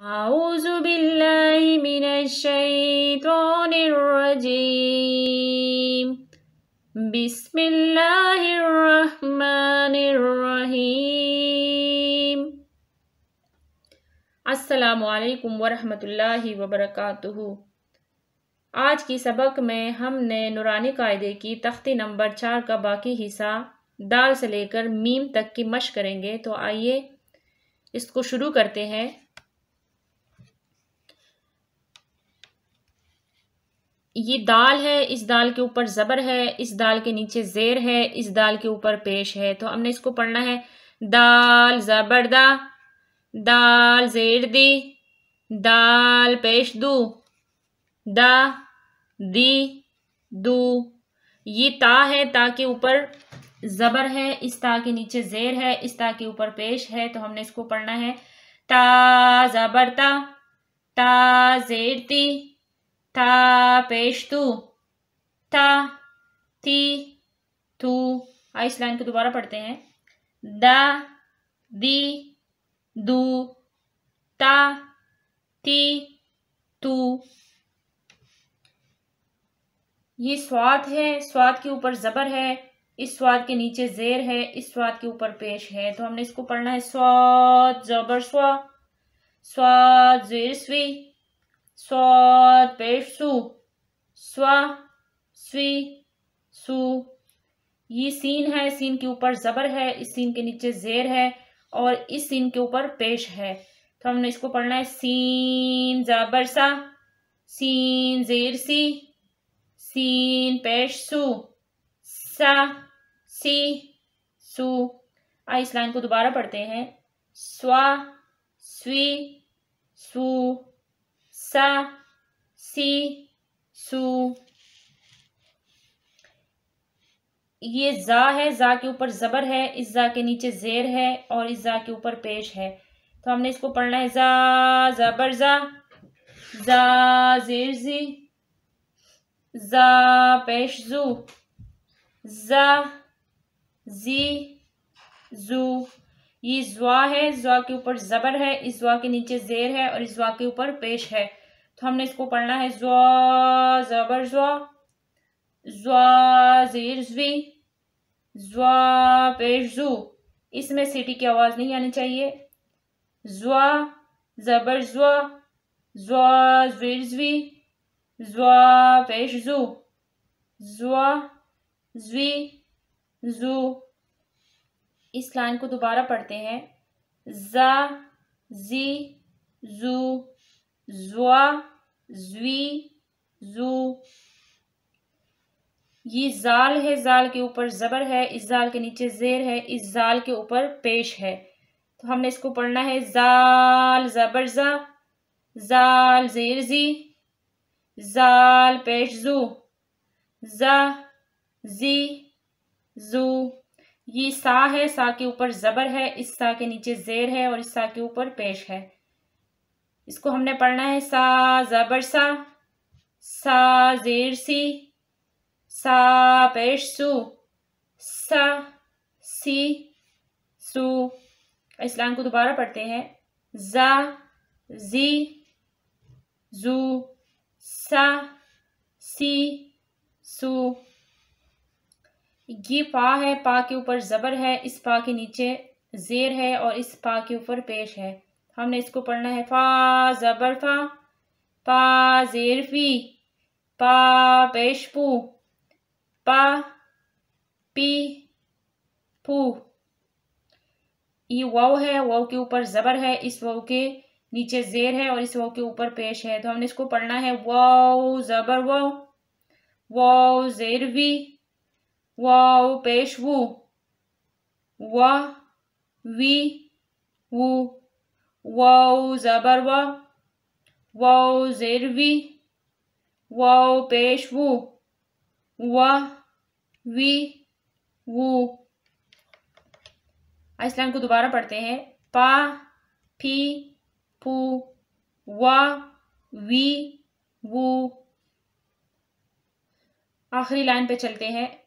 औज़ु बिल्लाहि मिनश शैतानिर रजीम। बिस्मिल्लाहिर रहमानिर रहीम। अस्सलामु अलैकुम वरहमतुल्लाहि वबरकातुहू। आज की सबक में हमने नूरानी कायदे की तख्ती नंबर 4 का बाकी हिस्सा दाल से लेकर मीम तक की मश्क करेंगे। तो आइए इसको शुरू करते हैं। ये दाल है, इस दाल के ऊपर ज़बर है, इस दाल के नीचे ज़ेर है, इस दाल के ऊपर पेश है। तो हमने इसको पढ़ना है दाल ज़बर दा, दाल ज़ेर दी, दाल पेश दू, दा दी दू। ये ता है, ता के ऊपर ज़बर है, इस ता के नीचे ज़ेर है, इस ता के ऊपर पेश है। तो हमने इसको पढ़ना है ता ज़बर ता ज़ेर ती, ता पेश तू, ता ती तू। इस लाइन को दोबारा पढ़ते हैं। दा दी दू, ता ती तू। ये स्वाद है, स्वाद के ऊपर ज़बर है, इस स्वाद के नीचे ज़ेर है, इस स्वाद के ऊपर पेश है। तो हमने इसको पढ़ना है स्वाद ज़बर स्वा, स्वाद ज़ेर स्वी, स्वाद पेश सू, स्वा स्वी सू। ये सीन है, सीन के ऊपर ज़बर है, इस सीन के नीचे ज़ेर है और इस सीन के ऊपर पेश है। तो हमने इसको पढ़ना है सीन ज़बर सा, सीन ज़ेर सी, सीन पेश सू, सा सी सू। इस लाइन को दोबारा पढ़ते हैं। स्वा स्वी सू, सा सी सू। ये जा है, जा के ऊपर ज़बर है, इस जा के नीचे ज़ेर है और इस जा के ऊपर पेश है। तो हमने इसको पढ़ना है जा ज़बर जा, जा ज़ेर ज़ी, जा पेश जू, जा जी जू। ये ज़्वा है, ज़्वा के ऊपर ज़बर है, इस ज़्वा के नीचे ज़ेर है और इस ज़्वा के ऊपर पेश है। तो हमने इसको पढ़ना है ज़्वा ज़बर ज़्वा, ज़्वा ज़ेर ज़्वी, ज़्वा पेश ज़ू। इसमें सीटी की आवाज़ नहीं आनी चाहिए। ज़्वा ज़बर ज़्वा, ज़्वा ज़ेर ज़्वी, ज़्वा पेश ज़ू, ज़्वा ज़्वी ज़ू। इस लाइन को दोबारा पढ़ते हैं। ज़ा ज़ी ज़ू, ज़्वा ज़्वी ज़ू। ये जाल है, जाल के ऊपर ज़बर है, इस जाल के नीचे ज़ेर है, इस जाल के ऊपर पेश है। तो हमने इसको पढ़ना है जाल ज़बर ज़ा, जाल ज़ेर ज़ी, जाल पेश ज़ू, ज़ा ज़ी ज़ू। ये सा है, सा के ऊपर ज़बर है, इस सा के नीचे ज़ेर है और इस सा के ऊपर पेश है। इसको हमने पढ़ना है सा ज़बर सा, सा ज़ेर सी, सा पेश सू, सा सी सू। इस लाइन को दोबारा पढ़ते हैं। जा जी जू, सा सी सू। ये पा है, पा के ऊपर ज़बर है, इस पा के नीचे ज़ेर है और इस पा के ऊपर पेश है। हमने इसको पढ़ना है फा ज़बर फा, पा ज़ेर फी, पा पेश पू, पा पी पू। ये वाव है, वाव के ऊपर ज़बर है, इस वाव के नीचे ज़ेर है और इस वाव के ऊपर पेश है। तो हमने इसको पढ़ना है वाव ज़बर वाव, वाव ज़ेर वी, वाव पेश वू, वा वी वू। वाव ज़बर वाव, वाव ज़ेर वी, वाव पेश वू, वा वी वू। इस लाइन को दोबारा पढ़ते हैं। पा फी पू, वा वी वू। आखिरी लाइन पे चलते हैं।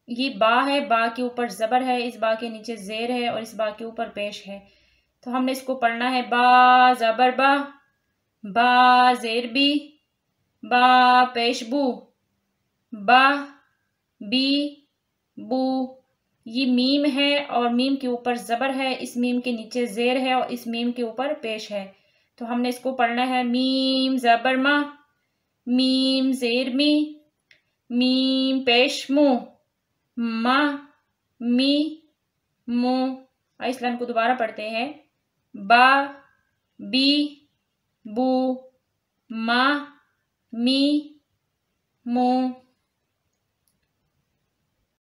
ये बा है, बा के ऊपर ज़बर है, इस बा के नीचे ज़ेर है और इस बा के ऊपर पेश है। तो हमने इसको पढ़ना है बा ज़बर बा, बा ज़ेर बी, बा पेश बू, बा बी बू। ये मीम है और मीम के ऊपर ज़बर है, इस मीम के नीचे ज़ेर है और इस मीम के ऊपर पेश है। तो हमने इसको पढ़ना है मीम ज़बर मा, मीम ज़ेर मी, मीम पेश मू, मा मी मू। इस लाइन को दोबारा पढ़ते हैं। बा बी बू, मा मी मू।